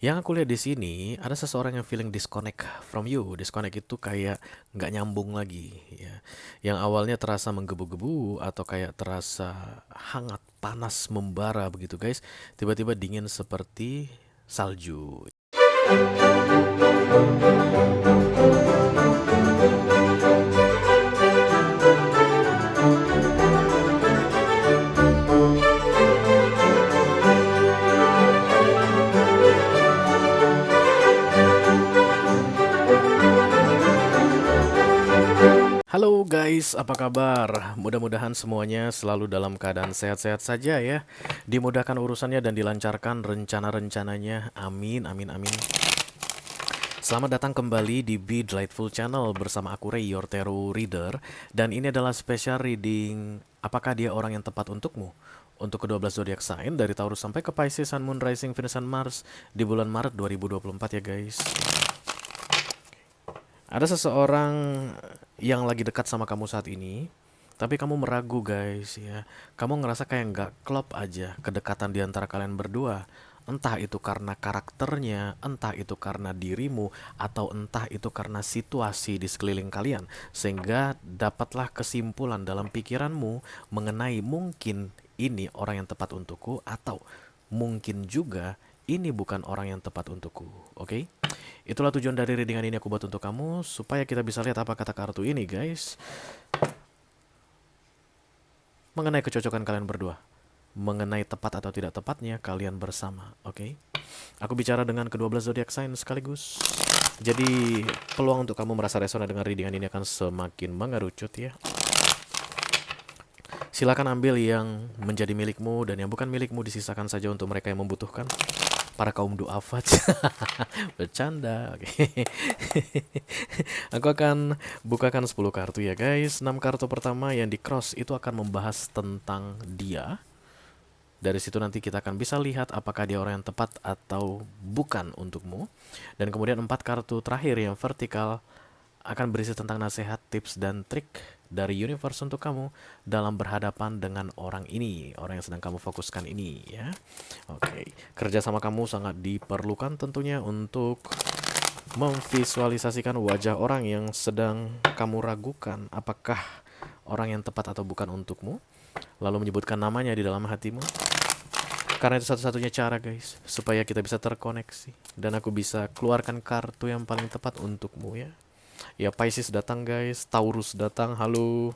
Yang aku lihat di sini ada seseorang yang feeling disconnect from you. Disconnect itu kayak nggak nyambung lagi, ya. Yang awalnya terasa menggebu-gebu atau kayak terasa hangat, panas, membara begitu, guys. Tiba-tiba dingin seperti salju. Halo guys, apa kabar? Mudah-mudahan semuanya selalu dalam keadaan sehat-sehat saja ya. Dimudahkan urusannya dan dilancarkan rencana-rencananya. Amin, amin, amin. Selamat datang kembali di Be Delightful Channel bersama aku Ray, your tarot reader. Dan ini adalah special reading, apakah dia orang yang tepat untukmu? Untuk ke-12 zodiak sign dari Taurus sampai ke Pisces, Sun, Moon, Rising, Venus, dan Mars di bulan Maret 2024 ya guys. Ada seseorang yang lagi dekat sama kamu saat ini, tapi kamu meragu guys ya. Kamu ngerasa kayak nggak klop aja kedekatan di antara kalian berdua. Entah itu karena karakternya, entah itu karena dirimu, atau entah itu karena situasi di sekeliling kalian. Sehingga dapatlah kesimpulan dalam pikiranmu mengenai mungkin ini orang yang tepat untukku, atau mungkin juga ini bukan orang yang tepat untukku. Oke? Itulah tujuan dari readingan ini aku buat untuk kamu, supaya kita bisa lihat apa kata kartu ini guys. Mengenai kecocokan kalian berdua, mengenai tepat atau tidak tepatnya kalian bersama, oke? Aku bicara dengan ke-12 zodiak sign sekaligus. Jadi peluang untuk kamu merasa resonan dengan readingan ini akan semakin mengerucut ya. Silakan ambil yang menjadi milikmu dan yang bukan milikmu disisakan saja untuk mereka yang membutuhkan. Para kaum duafat. Bercanda. Oke. Aku akan bukakan 10 kartu ya guys. 6 kartu pertama yang di cross itu akan membahas tentang dia. Dari situ nanti kita akan bisa lihat apakah dia orang yang tepat atau bukan untukmu. Dan kemudian 4 kartu terakhir yang vertikal akan berisi tentang nasihat, tips, dan trik dari universe untuk kamu dalam berhadapan dengan orang ini, orang yang sedang kamu fokuskan ini ya. Oke, kerja sama kamu sangat diperlukan tentunya untuk memvisualisasikan wajah orang yang sedang kamu ragukan apakah orang yang tepat atau bukan untukmu, lalu menyebutkan namanya di dalam hatimu. Karena itu satu-satunya cara guys, supaya kita bisa terkoneksi dan aku bisa keluarkan kartu yang paling tepat untukmu ya. Ya Pisces datang guys, Taurus datang, halo.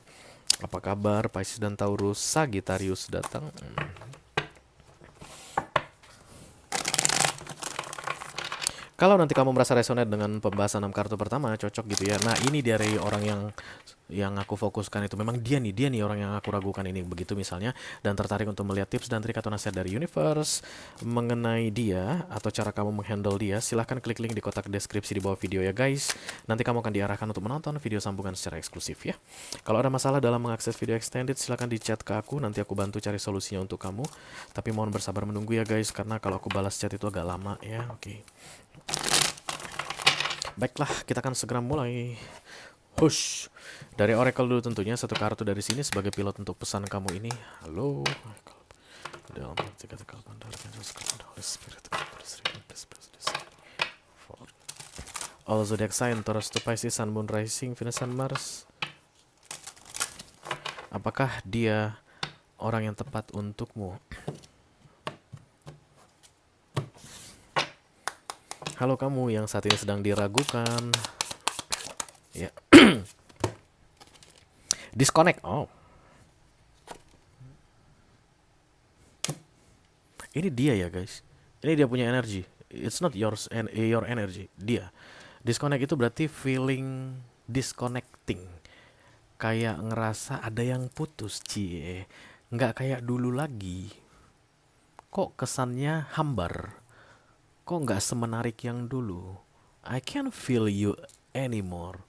Apa kabar Pisces dan Taurus? Sagittarius datang. Kalau nanti kamu merasa resonate dengan pembahasan 6 kartu pertama, cocok gitu ya. Nah, ini dari orang yang aku fokuskan itu. Memang dia nih orang yang aku ragukan ini. Begitu misalnya, dan tertarik untuk melihat tips dan trik atau nasihat dari universe mengenai dia atau cara kamu menghandle dia, silahkan klik link di kotak deskripsi di bawah video ya guys. Nanti kamu akan diarahkan untuk menonton video sambungan secara eksklusif ya. Kalau ada masalah dalam mengakses video extended, silahkan di chat ke aku, nanti aku bantu cari solusinya untuk kamu. Tapi mohon bersabar menunggu ya guys, karena kalau aku balas chat itu agak lama ya. Oke. Baiklah, kita akan segera mulai. Hush. Dari Oracle dulu tentunya, satu kartu dari sini sebagai pilot untuk pesan kamu ini. Halo. All zodiac sign, Taurus to Pisces, Sun, Moon, Rising, Venus, dan Mars. Apakah dia orang yang tepat untukmu? Halo kamu yang saat ini sedang diragukan. Ya. Disconnect. Oh. Ini dia ya guys. Ini dia punya energi. It's not yours and your energy. Dia. Disconnect itu berarti feeling disconnecting. Kayak ngerasa ada yang putus, cie. Nggak kayak dulu lagi. Kok kesannya hambar? Kok nggak semenarik yang dulu? I can't feel you anymore.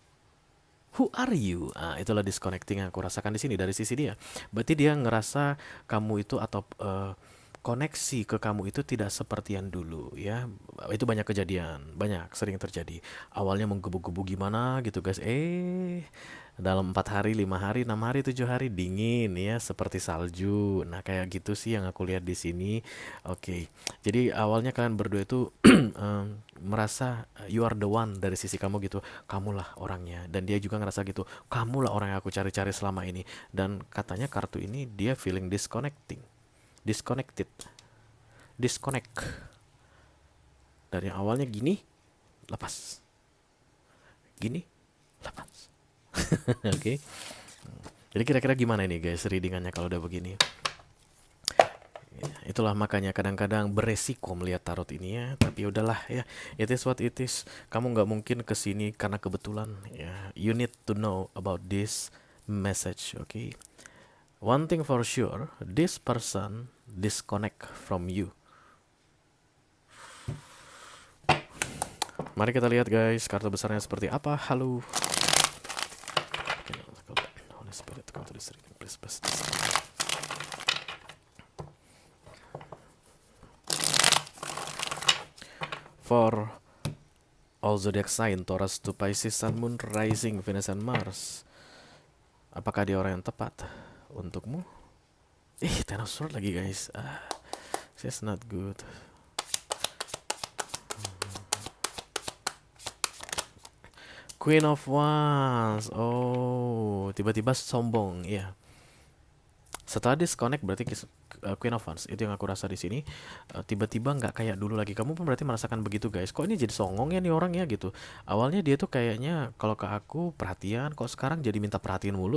Who are you? Itulah disconnecting yang aku rasakan di sini dari sisi dia. Berarti dia ngerasa kamu itu atau koneksi ke kamu itu tidak seperti yang dulu ya. Itu banyak kejadian, banyak sering terjadi. Awalnya menggebu-gebu gimana gitu guys. Dalam 4 hari, 5 hari, 6 hari, 7 hari dingin ya seperti salju. Nah kayak gitu sih yang aku lihat di sini. Oke, jadi awalnya kalian berdua itu merasa you are the one dari sisi kamu gitu. Kamulah orangnya. Dan dia juga ngerasa gitu. Kamulah orang yang aku cari-cari selama ini. Dan katanya kartu ini dia feeling disconnected, disconnect dari yang awalnya gini, lepas, gini, lepas. Oke. Okay. Jadi kira-kira gimana ini guys readingannya kalau udah begini? Ya, itulah makanya kadang-kadang beresiko melihat tarot ini ya. Tapi udahlah ya. It is what it is. Kamu nggak mungkin kesini karena kebetulan ya. You need to know about this message. Oke. Okay? One thing for sure, this person disconnect from you. Mari kita lihat guys, kartu besarnya seperti apa. Halo. Holy Spirit, come to this reading, please bless this. For all zodiac sign, Taurus to Pisces, Sun, Moon, Rising, Venus, and Mars. Apakah dia orang yang tepat untukmu? Ten of Swords lagi guys. It's not good. Queen of Wands. Oh, tiba-tiba sombong. Iya. Setelah disconnect berarti Queen of Wands itu yang aku rasa di sini. Tiba-tiba nggak kayak dulu lagi. Kamu pun berarti merasakan begitu guys. Kok ini jadi songong ya nih orang ya gitu. Awalnya dia tuh kayaknya kalau ke aku perhatian, kok sekarang jadi minta perhatian mulu.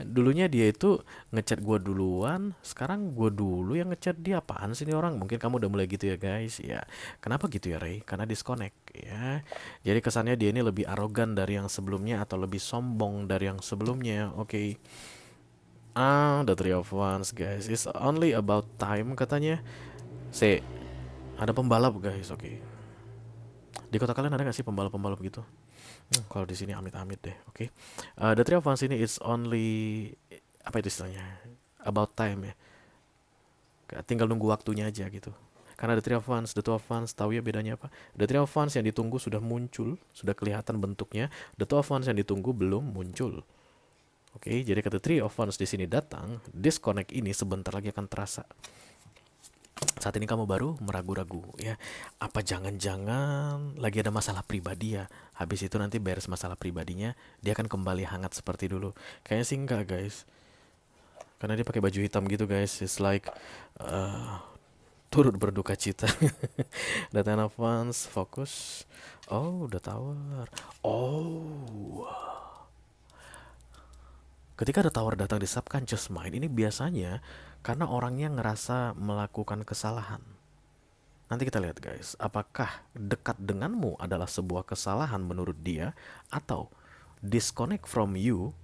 Dulunya dia itu ngechat gue duluan, sekarang gue dulu yang ngechat dia. Apaan sih ini orang? Mungkin kamu udah mulai gitu ya guys. Ya, kenapa gitu ya Ray? Karena disconnect ya. Jadi kesannya dia ini lebih arogan dari yang sebelumnya atau lebih sombong dari yang sebelumnya. Oke. The Three of Wands guys. It's only about time katanya. Ada pembalap guys. Oke. Di kota kalian ada gak sih pembalap-pembalap gitu? Kalau di sini amit-amit deh. Oke. The Three of Wands ini it's only apa itu istilahnya? About time ya. Tinggal nunggu waktunya aja gitu. Karena The Three of Wands, The Two of Wands, tahu ya bedanya apa? The Three of Wands yang ditunggu sudah muncul, sudah kelihatan bentuknya. The Two of Wands yang ditunggu belum muncul. Oke, jadi kata Three of Wands di sini datang, disconnect ini sebentar lagi akan terasa. Saat ini kamu baru meragu-ragu ya. Apa jangan-jangan lagi ada masalah pribadi ya? Habis itu nanti beres masalah pribadinya, dia akan kembali hangat seperti dulu. Kayaknya sih enggak guys. Karena dia pakai baju hitam gitu guys. It's like turut berduka cita. The Ten of Wands, fokus. Oh, udah tawar. Oh. Ketika ada tawar datang di subconscious mind, ini biasanya karena orangnya ngerasa melakukan kesalahan. Nanti kita lihat guys, apakah dekat denganmu adalah sebuah kesalahan menurut dia, atau disconnect from you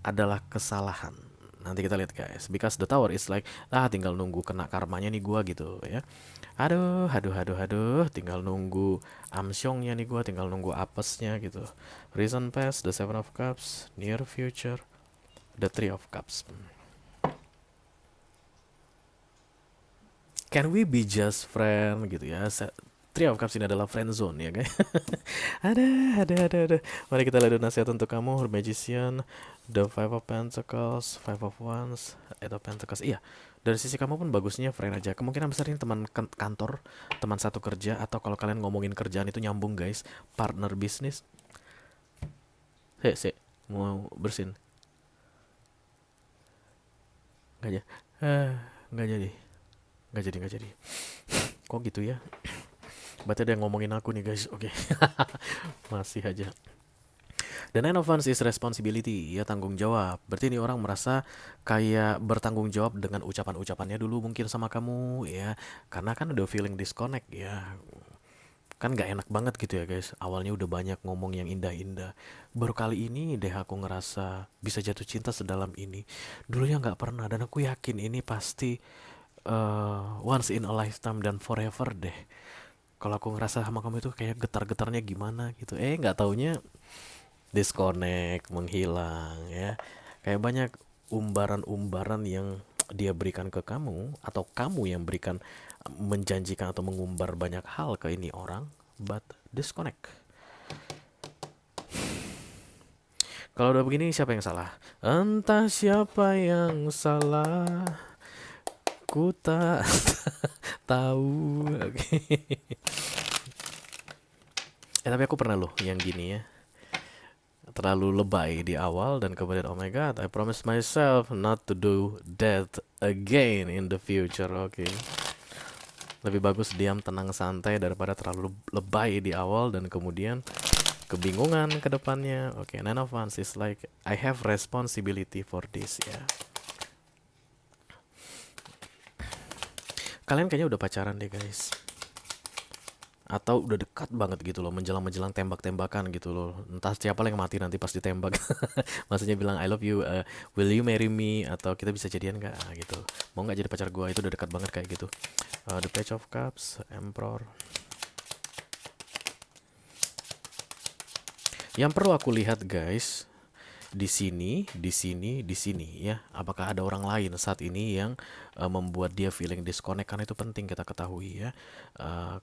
adalah kesalahan. Nanti kita lihat guys, because the tower is like, tinggal nunggu kena karmanya nih gua gitu ya. Aduh, tinggal nunggu amsyongnya nih gua, tinggal nunggu apesnya gitu. Recent past, the Seven of Cups, near future, the Three of Cups. Can we be just friend gitu ya? Three of Cups ini adalah friend zone ya guys. ada. Mari kita lihat nasihat untuk kamu, Magician, the Five of Pentacles, Five of Wands, Eight of Pentacles. Iya, dari sisi kamu pun bagusnya friend aja. Kemungkinan besar ini teman kantor, teman satu kerja, atau kalau kalian ngomongin kerjaan itu nyambung guys, partner bisnis. Mau bersin? Nggak jadi. Nggak jadi. Kok gitu ya? Berarti ada yang ngomongin aku nih guys. Oke. Masih aja. The Nine of Wands is responsibility, ya tanggung jawab. Berarti ini orang merasa kayak bertanggung jawab dengan ucapan-ucapannya dulu mungkin sama kamu ya. Karena kan udah feeling disconnect ya. Kan gak enak banget gitu ya guys. Awalnya udah banyak ngomong yang indah-indah. Baru kali ini deh aku ngerasa bisa jatuh cinta sedalam ini. Dulunya gak pernah, dan aku yakin ini pasti once in a lifetime dan forever deh. Kalau aku ngerasa sama kamu itu kayak getar-getarnya gimana gitu. Nggak taunya disconnect, menghilang ya. Kayak banyak umbaran-umbaran yang dia berikan ke kamu atau kamu yang berikan, menjanjikan atau mengumbar banyak hal ke ini orang, but disconnect. Kalau udah begini siapa yang salah? Entah siapa yang salah, ku tak tahu. Oke. Tapi aku pernah loh yang gini ya, terlalu lebay di awal dan kemudian oh my god, I promise myself not to do that again in the future. Oke. Lebih bagus diam tenang santai daripada terlalu lebay di awal dan kemudian kebingungan ke depannya. Oke, none of us is like I have responsibility for this ya. Kalian kayaknya udah pacaran deh guys. Atau udah dekat banget gitu loh, menjelang-menjelang tembak-tembakan gitu loh. Entah siapa yang mati nanti pas ditembak. Maksudnya bilang I love you, will you marry me, atau kita bisa jadian nggak gitu. Mau nggak jadi pacar gua, itu udah dekat banget kayak gitu. The Page of Cups, Emperor. Yang perlu aku lihat guys, di sini, di sini ya. Apakah ada orang lain saat ini yang membuat dia feeling disconnect? Karena itu penting kita ketahui ya.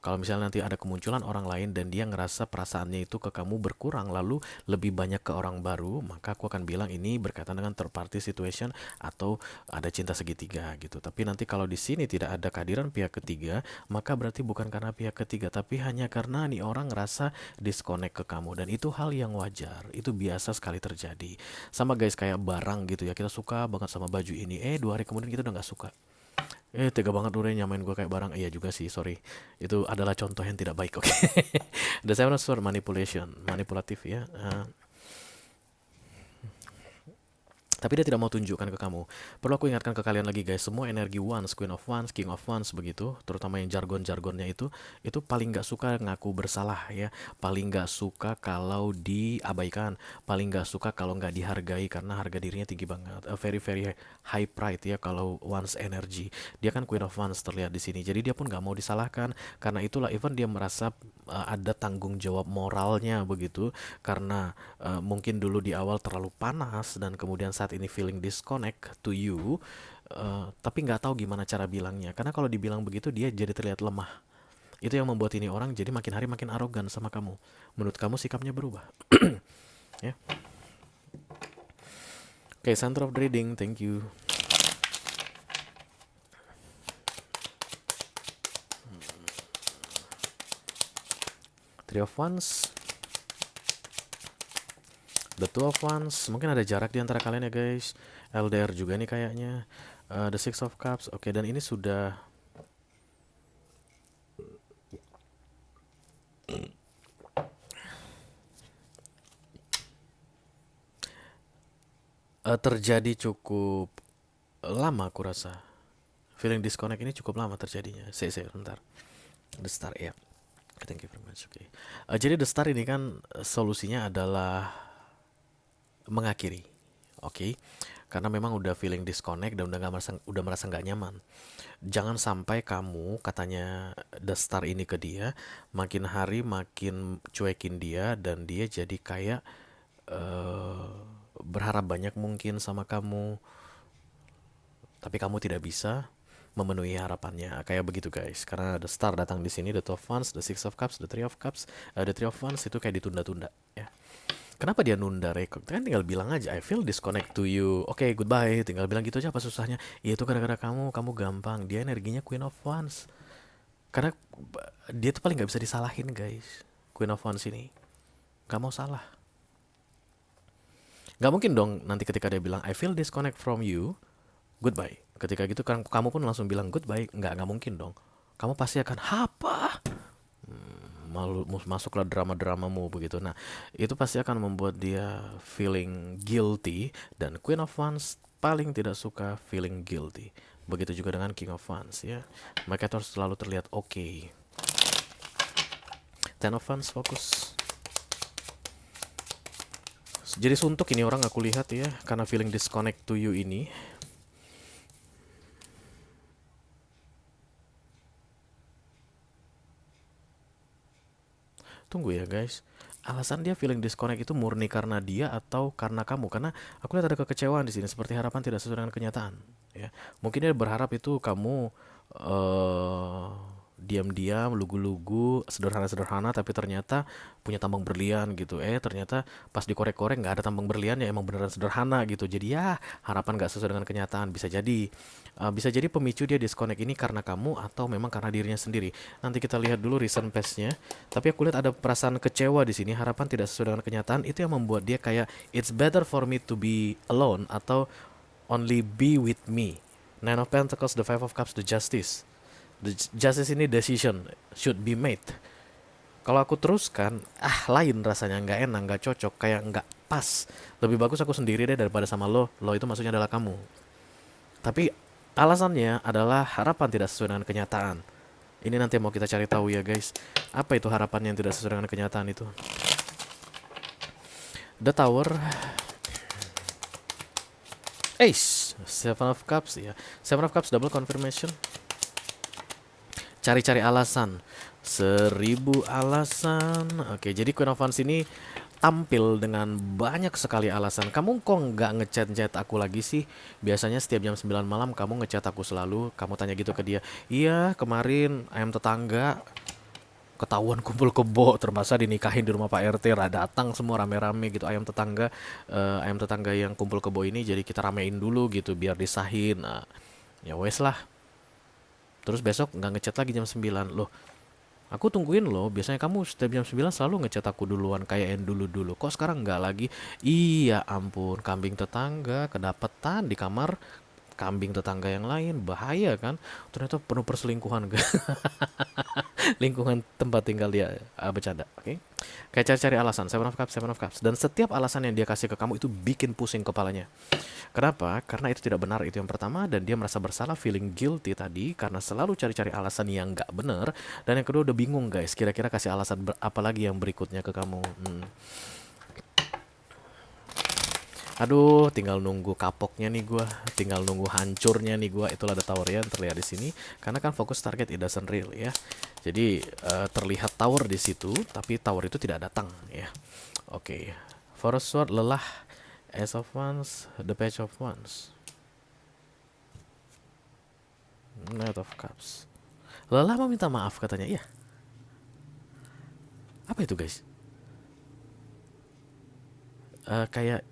Kalau misalnya nanti ada kemunculan orang lain dan dia ngerasa perasaannya itu ke kamu berkurang, lalu lebih banyak ke orang baru, maka aku akan bilang ini berkaitan dengan third party situation atau ada cinta segitiga gitu. Tapi nanti kalau di sini tidak ada kehadiran pihak ketiga, maka berarti bukan karena pihak ketiga, tapi hanya karena nih orang ngerasa disconnect ke kamu, dan itu hal yang wajar. Itu biasa sekali terjadi. Sama guys, kayak barang gitu ya, kita suka banget sama baju ini, 2 hari kemudian kita udah nggak suka. Tega banget udah nyamain gue kayak barang. Iya juga sih, sorry. Itu adalah contoh yang tidak baik, oke. The Seven of Swords, manipulation, manipulatif ya. Tapi dia tidak mau tunjukkan ke kamu. Perlu aku ingatkan ke kalian lagi guys, semua energi Wands, Queen of Wands, King of Wands begitu, terutama yang jargon-jargonnya itu paling nggak suka ngaku bersalah ya, paling nggak suka kalau diabaikan, paling nggak suka kalau nggak dihargai karena harga dirinya tinggi banget, a very very high pride ya kalau Wands energy. Dia kan Queen of Wands terlihat di sini, jadi dia pun nggak mau disalahkan. Karena itulah even dia merasa ada tanggung jawab moralnya begitu, karena mungkin dulu di awal terlalu panas dan kemudian saat ini feeling disconnect to you, tapi nggak tahu gimana cara bilangnya. Karena kalau dibilang begitu dia jadi terlihat lemah. Itu yang membuat ini orang jadi makin hari makin arogan sama kamu. Menurut kamu sikapnya berubah. Ya. Oke, Center of the Reading, thank you. Three of Wands, The Two of Wands. Mungkin ada jarak di antara kalian ya guys. LDR juga nih kayaknya. The Six of Cups. Oke, dan ini sudah terjadi cukup lama aku rasa. Feeling disconnect ini cukup lama terjadinya. Bentar. The Star ya. Thank you very much. Oke. Jadi The Star ini kan solusinya adalah mengakhiri. Oke. Karena memang udah feeling disconnect dan udah merasa nggak nyaman. Jangan sampai kamu katanya The Star ini ke dia, makin hari makin cuekin dia dan dia jadi kayak berharap banyak mungkin sama kamu, tapi kamu tidak bisa memenuhi harapannya. Kayak begitu guys. Karena The Star datang di sini, The Two of Wands, The Six of Cups, The Three of Cups. The Three of Wands itu kayak ditunda-tunda ya. Kenapa dia nunda record? Kan tinggal bilang aja I feel disconnect to you. Oke, goodbye. Tinggal bilang gitu aja, apa susahnya? Ya itu gara-gara kamu gampang. Dia energinya Queen of Wands. Karena dia tuh paling nggak bisa disalahin guys. Queen of Wands ini nggak mau salah. Nggak mungkin dong nanti ketika dia bilang I feel disconnect from you, goodbye. Ketika gitu kan kamu pun langsung bilang goodbye. Nggak mungkin dong. Kamu pasti akan apa? Malu, masuklah drama-dramamu begitu. Nah, itu pasti akan membuat dia feeling guilty, dan Queen of Wands paling tidak suka feeling guilty. Begitu juga dengan King of Wands ya. Mereka harus selalu terlihat oke. Ten of Wands fokus. Jadi suntuk ini orang aku lihat ya, karena feeling disconnect to you ini. Tunggu ya guys. Alasan dia feeling disconnect itu murni karena dia atau karena kamu? Karena aku lihat ada kekecewaan di sini, seperti harapan tidak sesuai dengan kenyataan. Ya, mungkin dia berharap itu kamu eh diam-diam, lugu-lugu, sederhana-sederhana, tapi ternyata punya tambang berlian gitu. Ternyata pas dikorek-korek nggak ada tambang berlian ya, emang beneran sederhana gitu. Jadi ya harapan nggak sesuai dengan kenyataan. Bisa jadi pemicu dia disconnect ini karena kamu atau memang karena dirinya sendiri. Nanti kita lihat dulu recent past-nya. Tapi aku lihat ada perasaan kecewa di sini, harapan tidak sesuai dengan kenyataan. Itu yang membuat dia kayak it's better for me to be alone atau only be with me. Nine of Pentacles, the Five of Cups, the Justice. The Justice ini decision should be made. Kalau aku teruskan, lain rasanya, nggak enak, nggak cocok, kayak nggak pas. Lebih bagus aku sendiri deh daripada sama lo. Lo itu maksudnya adalah kamu. Tapi alasannya adalah harapan tidak sesuai dengan kenyataan. Ini nanti mau kita cari tahu ya guys. Apa itu harapan yang tidak sesuai dengan kenyataan itu? The Tower. Ace. Seven of Cups ya. Seven of Cups double confirmation. Cari-cari alasan. 1000 alasan. Oke, jadi Queen of Wands ini tampil dengan banyak sekali alasan. Kamu kok nggak ngechat-chat aku lagi sih? Biasanya setiap jam 9 malam kamu ngechat aku selalu. Kamu tanya gitu ke dia. Iya, kemarin ayam tetangga ketahuan kumpul kebo, terpaksa dinikahin di rumah Pak RT. Datang semua rame-rame gitu ayam tetangga yang kumpul kebo ini, jadi kita ramein dulu gitu biar disahin. Nah, ya wes lah. Terus besok nggak ngechat lagi jam 9. Loh, aku tungguin loh. Biasanya kamu setiap jam 9 selalu ngechat aku duluan kayak yang dulu-dulu. Kok sekarang nggak lagi? Iya ampun, kambing tetangga kedapetan di kamar kambing tetangga yang lain. Bahaya kan? Ternyata penuh perselingkuhan. Lingkungan tempat tinggal dia. Bercanda, oke? Kayak cari-cari alasan. Seven of Cups, Seven of Cups. Dan setiap alasan yang dia kasih ke kamu itu bikin pusing kepalanya. Kenapa? Karena itu tidak benar, itu yang pertama. Dan dia merasa bersalah, feeling guilty tadi karena selalu cari-cari alasan yang nggak benar. Dan yang kedua udah bingung guys, kira-kira kasih alasan apa lagi yang berikutnya ke kamu. Aduh, tinggal nunggu kapoknya nih gua, tinggal nunggu hancurnya nih gua. Itulah The Tower ya, yang terlihat di sini. Karena kan fokus target it doesn't real ya. Jadi terlihat tower di situ, tapi tower itu tidak datang ya. Oke. Forest Sword, lelah. Ace of Wands, the Page of Wands, Knight of Cups. Lelah meminta maaf katanya. Iya. Apa itu guys? Kayak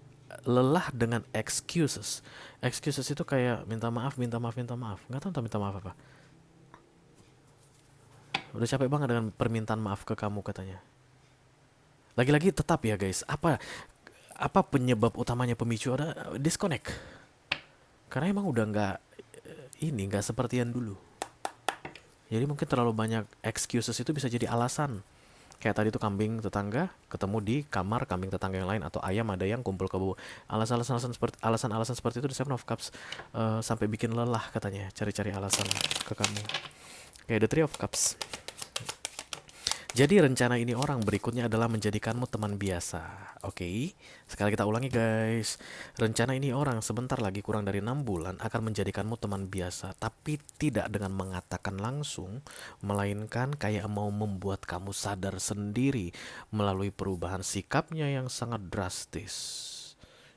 lelah dengan excuses. Excuses itu kayak minta maaf, minta maaf, minta maaf. Nggak tahu entah minta maaf apa. Udah capek banget dengan permintaan maaf ke kamu katanya. Lagi-lagi tetap ya guys. Apa penyebab utamanya, pemicu ada disconnect. Karena emang udah nggak seperti yang dulu. Jadi mungkin terlalu banyak excuses itu bisa jadi alasan. Kayak tadi tuh kambing tetangga ketemu di kamar kambing tetangga yang lain, atau ayam ada yang kumpul kebo. Alasan-alasan seperti itu di Seven of Cups sampai bikin lelah katanya cari-cari alasan ke kamu. Kayak The Three of Cups. Jadi rencana ini orang berikutnya adalah menjadikanmu teman biasa. Oke, sekali kita ulangi guys. Rencana ini orang sebentar lagi, kurang dari 6 bulan, akan menjadikanmu teman biasa. Tapi tidak dengan mengatakan langsung, melainkan kayak mau membuat kamu sadar sendiri melalui perubahan sikapnya yang sangat drastis.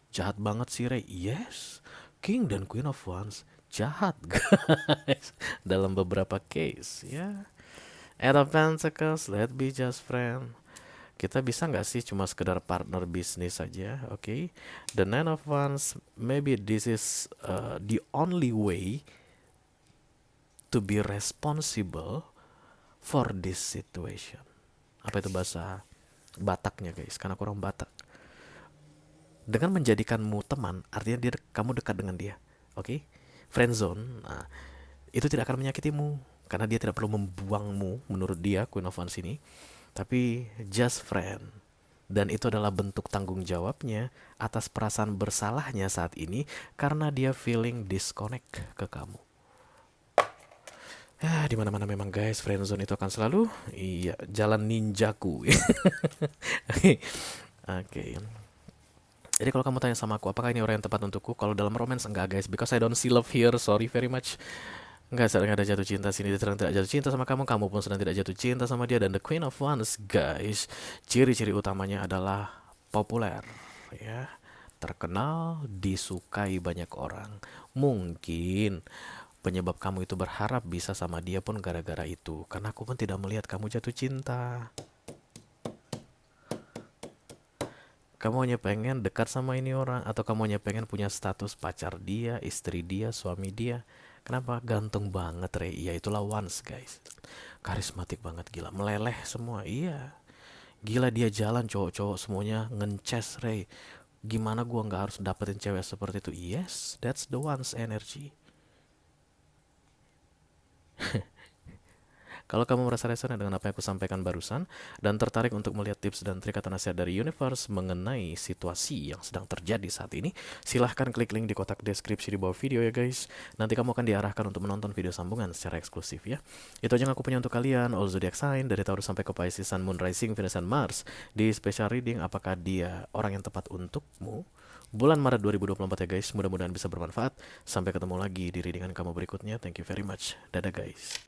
Jahat banget sih Ray. Yes, King dan Queen of Wands jahat guys. Dalam beberapa case ya. Eight of Pentacles, let's be just friend. Kita bisa nggak sih cuma sekedar partner bisnis saja, oke? The Nine of Wands, maybe this is the only way to be responsible for this situation. Apa itu bahasa Bataknya guys? Karena kurang Batak. Dengan menjadikanmu teman, artinya kamu dekat dengan dia, oke? Friendzone, nah, itu tidak akan menyakitimu. Karena dia tidak perlu membuangmu menurut dia, Queen of Wands ini. Tapi just friend. Dan itu adalah bentuk tanggung jawabnya atas perasaan bersalahnya saat ini karena dia feeling disconnect ke kamu. Ya, di mana-mana memang guys, friendzone itu akan selalu jalan ninjaku. Oke. Jadi kalau kamu tanya sama aku, apakah ini orang yang tepat untukku? Kalau dalam romance enggak guys, because I don't see love here. Sorry very much. Nggak, sedang ada jatuh cinta sini. Dia sedang tidak jatuh cinta sama kamu. Kamu pun sedang tidak jatuh cinta sama dia. Dan the Queen of Wands, guys, ciri-ciri utamanya adalah populer, ya, terkenal, disukai banyak orang. Mungkin penyebab kamu itu berharap bisa sama dia pun gara-gara itu. Karena aku pun tidak melihat kamu jatuh cinta. Kamu hanya pengen dekat sama ini orang, atau kamu hanya pengen punya status pacar dia, istri dia, suami dia. Kenapa? Ganteng banget, Rey. Iya, itulah Once, guys. Karismatik banget, gila. Meleleh semua, iya. Gila, dia jalan, cowok-cowok semuanya ngences, Rey. Gimana gua nggak harus dapetin cewek seperti itu? Yes, that's the Once energy. Kalau kamu merasa resonate dengan apa yang aku sampaikan barusan dan tertarik untuk melihat tips dan trik atau nasihat dari universe mengenai situasi yang sedang terjadi saat ini, silahkan klik link di kotak deskripsi di bawah video ya guys. Nanti kamu akan diarahkan untuk menonton video sambungan secara eksklusif ya. Itu aja yang aku punya untuk kalian, all zodiac sign dari Taurus sampai ke Pisces, Sun, Moon, Rising, Venus, dan Mars. Di special reading, apakah dia orang yang tepat untukmu? Bulan Maret 2024 ya guys, mudah-mudahan bisa bermanfaat. Sampai ketemu lagi di readingan kamu berikutnya. Thank you very much. Dadah guys.